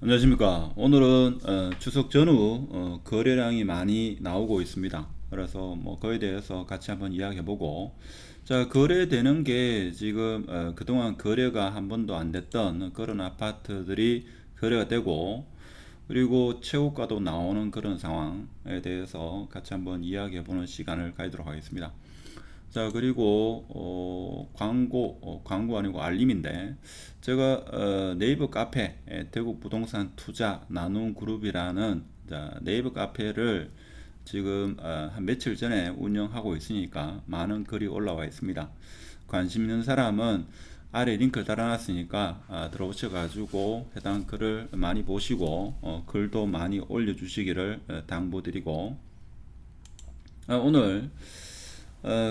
안녕하십니까. 오늘은 추석 전후 거래량이 많이 나오고 있습니다. 그래서 뭐 그에 대해서 같이 한번 이야기해보고, 자, 거래되는 게 지금 그동안 거래가 한 번도 안 됐던 그런 아파트들이 거래가 되고, 그리고 최고가도 나오는 그런 상황에 대해서 같이 한번 이야기해보는 시간을 가지도록 하겠습니다. 자, 그리고 광고 아니고 알림인데, 제가 네이버 카페 대구 부동산 투자 나눔 그룹이라는, 자, 네이버 카페를 지금 한 며칠 전에 운영하고 있으니까 많은 글이 올라와 있습니다. 관심 있는 사람은 아래 링크를 달아놨으니까 들어오셔 가지고 해당 글을 많이 보시고 글도 많이 올려주시기를 당부드리고, 오늘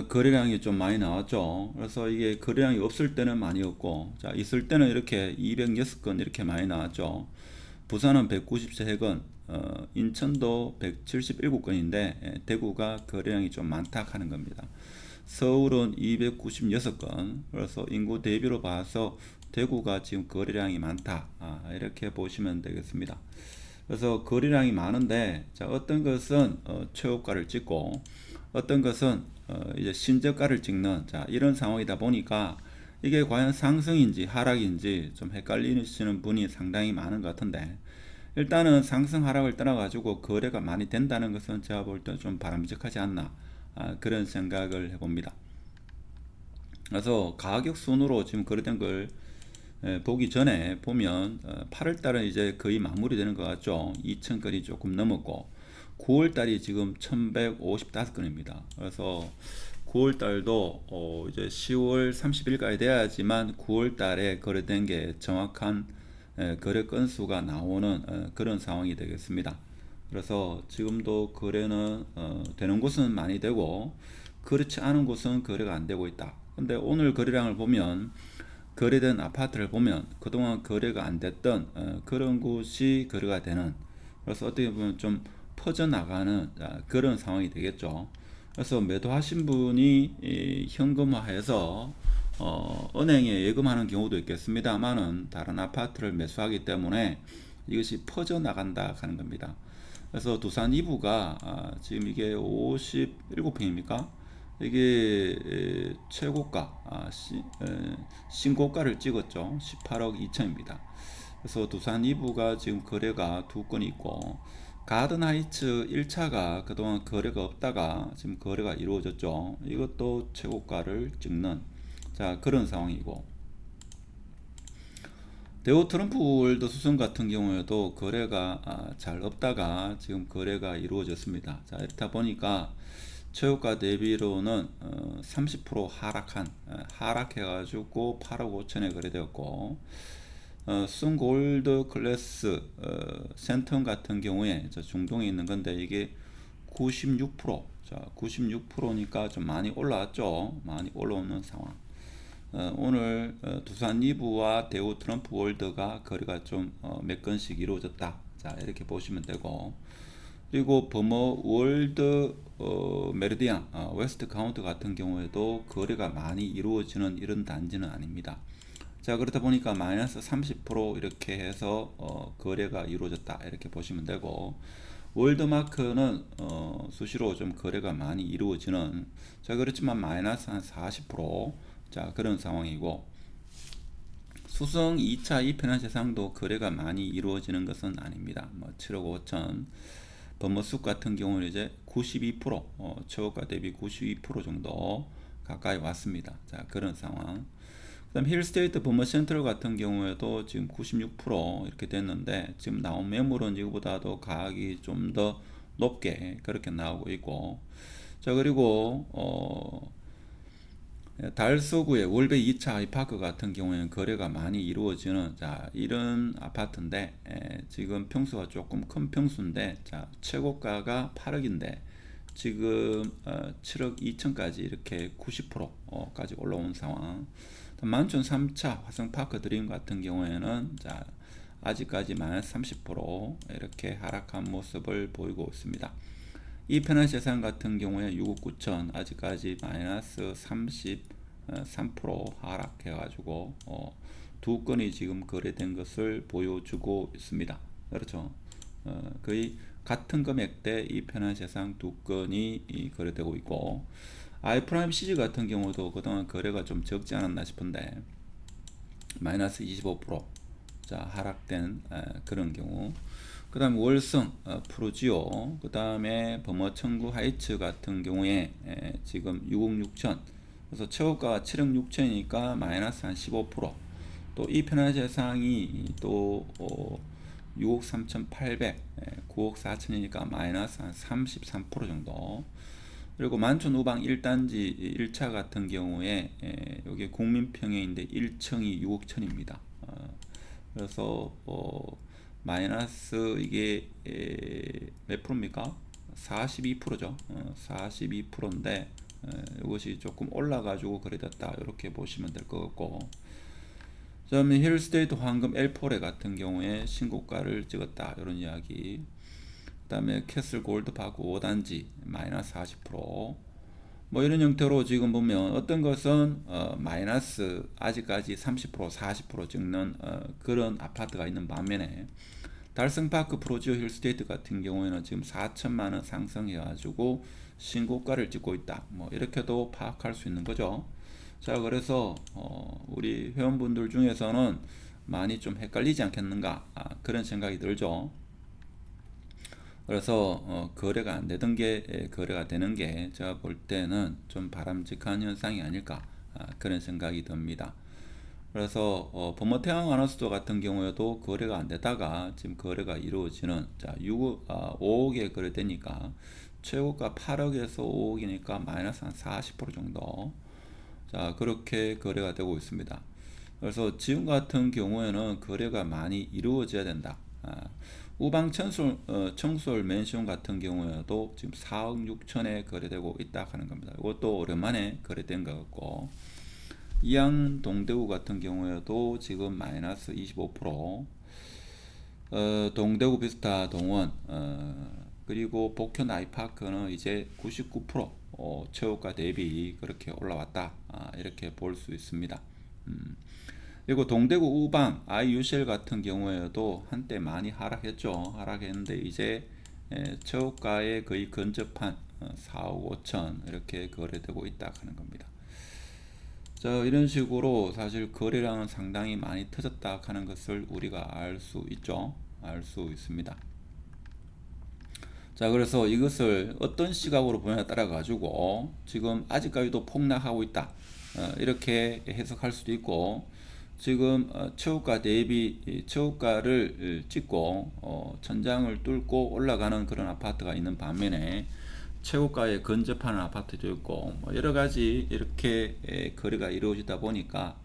거래량이 좀 많이 나왔죠. 그래서 이게 거래량이 없을 때는 많이 없고, 자, 있을 때는 이렇게 206건 이렇게 많이 나왔죠. 부산은 193건, 인천도 177건인데, 대구가 거래량이 좀 많다 하는 겁니다. 서울은 296건, 그래서 인구 대비로 봐서 대구가 지금 거래량이 많다. 이렇게 보시면 되겠습니다. 그래서 거래량이 많은데, 자, 어떤 것은 최고가를 찍고, 어떤 것은 이제 신저가를 찍는, 자, 이런 상황이다 보니까 이게 과연 상승인지 하락인지 좀 헷갈리시는 분이 상당히 많은 것 같은데, 일단은 상승 하락을 떠나가지고 거래가 많이 된다는 것은 제가 볼 때 좀 바람직하지 않나, 그런 생각을 해봅니다. 그래서 가격 순으로 지금 거래된 걸 보기 전에 보면 8월달은 이제 거의 마무리되는 것 같죠. 2,000건이 조금 넘었고, 9월달이 지금 1,155건입니다. 그래서 9월달도 이제 10월 30일까지 돼야지만 9월달에 거래된 게 정확한 거래 건수가 나오는 그런 상황이 되겠습니다. 그래서 지금도 거래는 되는 곳은 많이 되고, 그렇지 않은 곳은 거래가 안 되고 있다. 근데 오늘 거래량을 보면, 거래된 아파트를 보면 그동안 거래가 안 됐던 그런 곳이 거래가 되는, 그래서 어떻게 보면 좀 퍼져나가는 그런 상황이 되겠죠. 그래서 매도하신 분이 현금화해서 은행에 예금하는 경우도 있겠습니다만은 다른 아파트를 매수하기 때문에 이것이 퍼져나간다 하는 겁니다. 그래서 두산 2부가 지금 이게 57평입니까? 이게 최고가, 신고가를 찍었죠. 18억 2천입니다. 그래서 두산 2부가 지금 거래가 두 건 있고, 가든하이츠 1차가 그동안 거래가 없다가 지금 거래가 이루어졌죠. 이것도 최고가를 찍는, 자, 그런 상황이고, 대우 트럼프 월드 수성 같은 경우에도 거래가 잘 없다가 지금 거래가 이루어졌습니다. 자, 이렇다 보니까 최고가 대비로는 30% 하락해가지고 8억 5천에 거래되었고, 순골드 클래스 센텀 같은 경우에 중동에 있는 건데 이게 96%, 자, 96%니까 좀 많이 올라왔죠. 많이 올라오는 상황. 오늘 두산 리브와 대우 트럼프 월드가 거래가 좀 몇 건씩 이루어졌다. 자, 이렇게 보시면 되고, 그리고 버머 월드 메르디안 웨스트 카운트 같은 경우에도 거래가 많이 이루어지는 이런 단지는 아닙니다. 자, 그렇다 보니까 마이너스 30% 이렇게 해서 거래가 이루어졌다 이렇게 보시면 되고, 월드마크는 수시로 좀 거래가 많이 이루어지는, 자, 그렇지만 마이너스 한 40%, 자, 그런 상황이고, 수성 2차 2편한 세상도 거래가 많이 이루어지는 것은 아닙니다. 뭐 7억 5천, 버머숲 같은 경우는 이제 92%, 최고가 대비 92% 정도 가까이 왔습니다. 자, 그런 상황. 그다음 힐스테이트 버머 센트럴 같은 경우에도 지금 96% 이렇게 됐는데, 지금 나온 매물은 이거보다도 가격이 좀 더 높게 그렇게 나오고 있고, 자, 그리고 달서구의 월베 2차 아이파크 같은 경우에는 거래가 많이 이루어지는, 자, 이런 아파트인데, 지금 평수가 조금 큰 평수인데, 자, 최고가가 8억인데 지금 7억 2천까지 이렇게 90%까지 올라온 상황. 만촌 3차 화성파크 드림 같은 경우에는, 자, 아직까지 마이너스 30% 이렇게 하락한 모습을 보이고 있습니다. 이 편한 세상 같은 경우에 6억 9천 아직까지 마이너스 33% 하락해가지고 두 건이 지금 거래된 것을 보여주고 있습니다. 그렇죠. 거의 같은 금액대 이 편한 세상 두 건이 거래되고 있고, 아이프라임 CG 같은 경우도 그동안 거래가 좀 적지 않았나 싶은데 마이너스 25% 자 하락된 그런 경우. 그 다음 월성 프로지오, 그 다음에 범어청구 하이츠 같은 경우에 지금 6억 6천, 그래서 최고가가 7억 6천이니까 마이너스 한 15%, 또 이 편한 세상이 또 6억 3,800, 9억 4천이니까 마이너스 한 33% 정도. 그리고 만촌 우방 1단지 1차 같은 경우에 여기 국민평형인데 1층이 6억 천입니다. 그래서 마이너스 이게 몇 프로입니까? 42%죠. 42%인데 이것이 조금 올라가지고 거래됐다 이렇게 보시면 될 것 같고, 그다음에 힐스테이트 황금 엘포레 같은 경우에 신고가를 찍었다 이런 이야기. 그다음에 캐슬 골드 파크 5단지 마이너스 40%. 뭐 이런 형태로 지금 보면 어떤 것은 마이너스 아직까지 30% 40% 찍는 그런 아파트가 있는 반면에 달성파크 프로지오 힐스테이트 같은 경우에는 지금 4천만원 상승해 가지고 신고가를 찍고 있다, 뭐 이렇게도 파악할 수 있는 거죠. 자, 그래서 우리 회원분들 중에서는 많이 좀 헷갈리지 않겠는가, 그런 생각이 들죠. 그래서 거래가 안 되던 게 거래가 되는 게 제가 볼 때는 좀 바람직한 현상이 아닐까, 그런 생각이 듭니다. 그래서 범어태양 아너스도 같은 경우에도 거래가 안 되다가 지금 거래가 이루어지는, 자 5억에 거래되니까 최고가 8억에서 5억이니까 마이너스 한 40% 정도, 자 그렇게 거래가 되고 있습니다. 그래서 지금 같은 경우에는 거래가 많이 이루어져야 된다. 우방 청솔 맨션 같은 경우에도 지금 4억 6천에 거래되고 있다 하는 겁니다. 이것도 오랜만에 거래된 것 같고, 이양 동대구 같은 경우에도 지금 마이너스 25%, 동대구 비스타 동원, 그리고 복현 아이파크는 이제 99% 최고가 대비 그렇게 올라왔다, 이렇게 볼 수 있습니다. 그리고 동대구 우방 아이유셀 같은 경우에도 한때 많이 하락했죠. 하락했는데 이제 최고가에 거의 근접한 4억 5천 이렇게 거래되고 있다 하는 겁니다. 자, 이런 식으로 사실 거래량은 상당히 많이 터졌다 하는 것을 우리가 알 수 있죠. 알 수 있습니다. 자, 그래서 이것을 어떤 시각으로 보냐에 따라 가지고 지금 아직까지도 폭락하고 있다, 이렇게 해석할 수도 있고, 지금 최고가 대비 최고가를 찍고 천장을 뚫고 올라가는 그런 아파트가 있는 반면에 최고가에 근접하는 아파트도 있고, 뭐 여러 가지 이렇게 거래가 이루어지다 보니까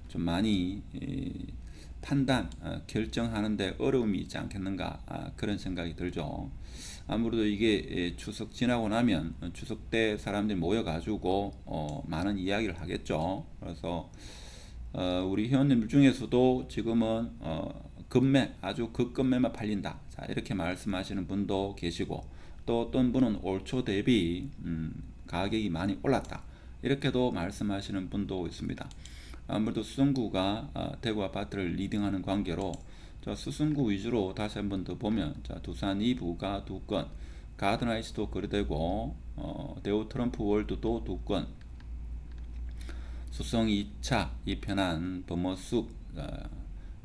좀 많이 판단 결정하는데 어려움이 있지 않겠는가, 그런 생각이 들죠. 아무래도 이게 추석 지나고 나면 추석 때 사람들이 모여 가지고 많은 이야기를 하겠죠. 그래서 우리 회원님들 중에서도 지금은 급매, 아주 급급매만 팔린다, 자 이렇게 말씀하시는 분도 계시고, 또 어떤 분은 올 초 대비 가격이 많이 올랐다 이렇게도 말씀하시는 분도 있습니다. 아무래도 수성구가 대구 아파트를 리딩하는 관계로 수성구 위주로 다시 한번 더 보면, 자 두산 2부가 2건, 가든하이츠도 거래되고 대우 트럼프 월드도 2건, 수성 2차 이편한 범어숲,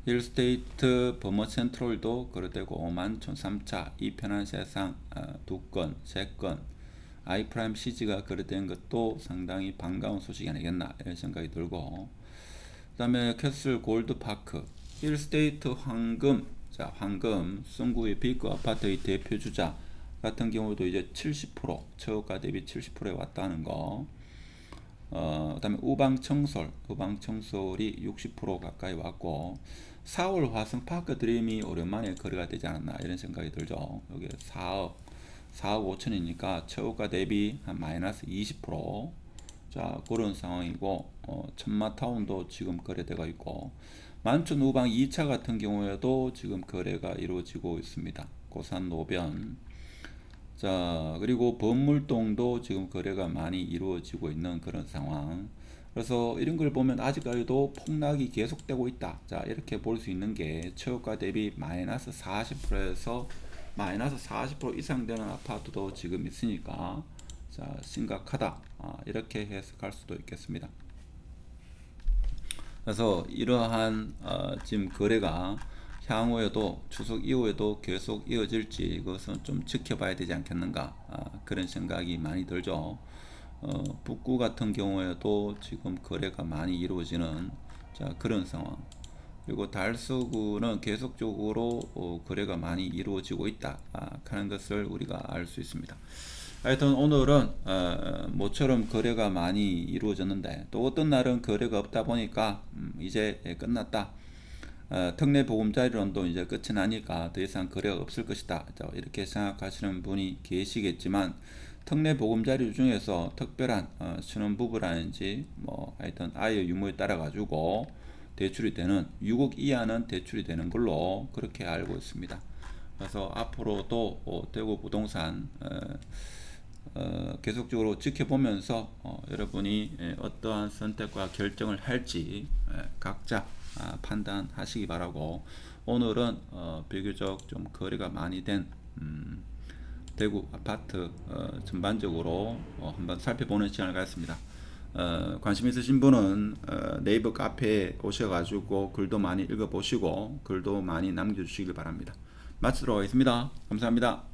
힐스테이트 범어 센트럴도 거래되고, 만촌 3차 이편한 세상 2건, 3건, 아이프라임 CG가 거래된 것도 상당히 반가운 소식이 아니겠나 이런 생각이 들고, 그 다음에 캐슬 골드 파크, 힐스테이트 황금, 자 황금 송구의 빅 아파트의 대표주자 같은 경우도 이제 70% 최고가 대비 70%에 왔다는 거. 그 다음에 우방청솔이 60% 가까이 왔고, 4월 화성 파크 드림이 오랜만에 거래가 되지 않았나 이런 생각이 들죠. 여기 4억 5천이니까 최고가 대비 한 마이너스 20%, 자 그런 상황이고, 천마타운도 지금 거래되고 있고, 만촌 우방 2차 같은 경우에도 지금 거래가 이루어지고 있습니다. 고산 노변, 자 그리고 범물동도 지금 거래가 많이 이루어지고 있는 그런 상황. 그래서 이런 걸 보면 아직까지도 폭락이 계속되고 있다. 자, 이렇게 볼 수 있는 게 최고가 대비 마이너스 40%에서 마이너스 40% 이상 되는 아파트도 지금 있으니까 자, 심각하다. 이렇게 해석할 수도 있겠습니다. 그래서 이러한 지금 거래가 향후에도 추석 이후에도 계속 이어질지 이것은 좀 지켜봐야 되지 않겠는가, 그런 생각이 많이 들죠. 북구 같은 경우에도 지금 거래가 많이 이루어지는 자, 그런 상황. 그리고 달서구는 계속적으로 거래가 많이 이루어지고 있다 하는 것을 우리가 알 수 있습니다. 하여튼 오늘은 모처럼 거래가 많이 이루어졌는데 또 어떤 날은 거래가 없다 보니까 이제 끝났다. 특례 보금자리론도 이제 끝이 나니까 더 이상 거래가 없을 것이다. 이렇게 생각하시는 분이 계시겠지만 특례 보금자리 중에서 특별한 신혼부부라든지 뭐 하여튼 아이의 유무에 따라 가지고 대출이 되는 6억 이하는 대출이 되는 걸로 그렇게 알고 있습니다. 그래서 앞으로도 대구 부동산 계속적으로 지켜보면서 여러분이 어떠한 선택과 결정을 할지 각자 판단하시기 바라고, 오늘은 비교적 좀 거래가 많이 된 대구 아파트 전반적으로 한번 살펴보는 시간을 갖습니다. 관심 있으신 분은 네이버 카페에 오셔가지고 글도 많이 읽어보시고 글도 많이 남겨주시길 바랍니다. 마치도록 하겠습니다. 감사합니다.